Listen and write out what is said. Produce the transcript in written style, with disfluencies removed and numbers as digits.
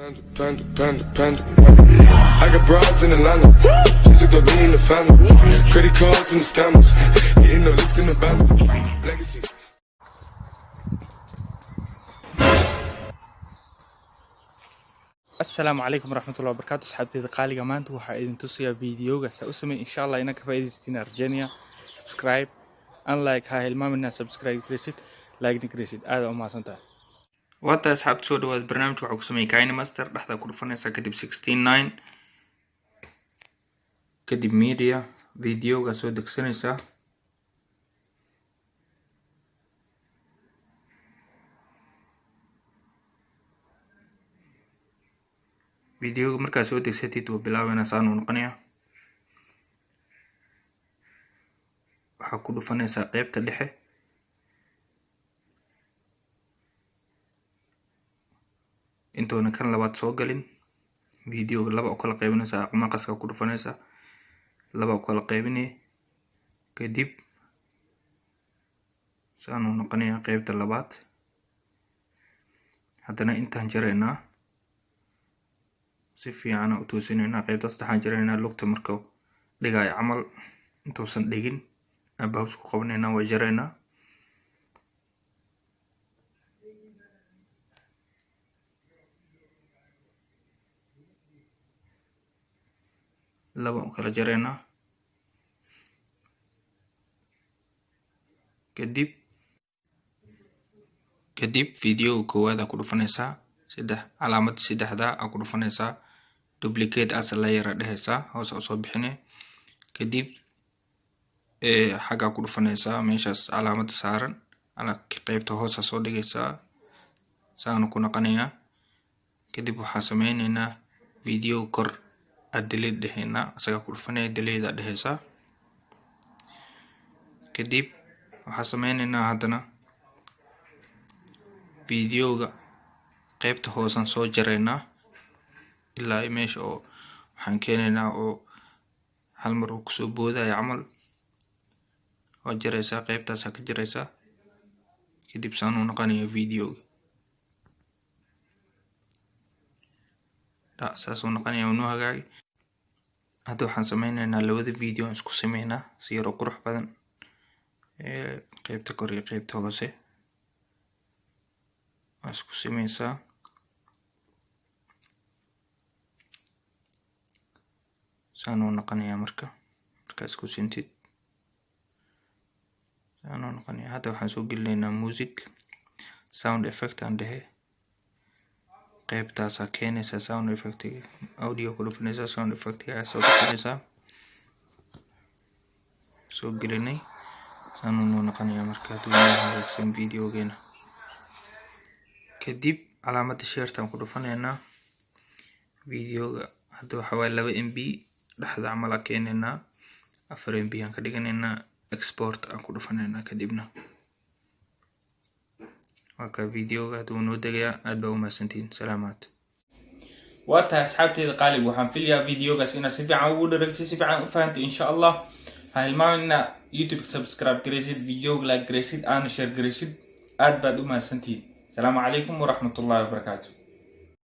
Panda. I got broads in Atlanta, just to throw me in the family. Credit cards and the scammers, getting no licks in the band. Legacies. السلام عليكم ورحمة الله وبركاته. أصحابتي قالي maanta waxaa idin tusiyaa videogaas u sameey insha Allah inaan ka faa'iidaystiin Argenia. Subscribe and like ha hilmaamina subscribe krisid like krisid aad u maasantaa. Wata asxaabta soo dhawaad barnaamijka waxa ku sameeyay Kine Master dhaxda ku dhufanaysa kadib 16:9 kadib media videoga soo degsanaysa فيديو markaa soo degsatid waa bilaabana saan u noqonaya waxa ku dhufanaysa qaybta dhexe intoona kan labaad soo galin video laba oo kala qaybinaysa maqaska ku dhufanaysa laba oo kala qaybinay kadib saan u noqonaya qaybta labaad haddana intaan jareynaa si fiican u toosinayna qaybta saddexaan jirayna lugta markaa dhigay camal intuusan dhigin abaus ku qabanayna waa jarayna laba kala jarayna kadib video koowaad ku dhufanaysa saddex calaamad saddexda ku dhufanaysa duplicate as layer dhehaysa hoos soo bixinay kadib xaga ku dhufanaysa meeshaas calaamad saaran ala qaybta hoos soo dhigaysa saan ku naqanaya kadib waxa sameeynayna video kor delete dhehayna asaga ku dhufanay delete dhehaysa kadib waxa sameeynayna hadana videoga qaybta hoosan soo jarayna ilaa meesha oo waxaan keenaynaa oo hal mar uu kusoo boodaya camal oo jaraysa qaybtaas ka jaraysa kadib saan u noqonaya videoga saas uu noqonaya uu hagaagi hadda waxaan sameynaynaa labada video isku sameeynaa si yar oo qurux badan qaybta kor iyo qaybta hoose isku sameysaa saan u noqonaya markaas ku sintid saan u noqonaya hadda waxaan soo gelinaynaa music sound effect aan dhahe qaybtaas keenaysa sound effect audio ku dhufanaysa sound effect soo gelinaysa soo gelinay saan u noqonaya markaa duuban videogeena kadib calaamada share-tan ku dhufanaynaa videoga hadda waxa way 2 MB dhaxda camal keenayna 4 MB aan ka dhiganayna export aan ku dhufanaynaa kadibna waka videoga haduu noo dagaya aad baa u maasantiin salaamaad wata asxaabteyda qaalib waxaan filayaa videogaas ina si fiican ugu dharagtay si fiican u fahamtay insha Allah ha hilmaamina YouTube subscribe gareysid videoga like gareysid aan share gareysid aad baad u maasantiin السلام عليكم ورحمة الله وبركاته.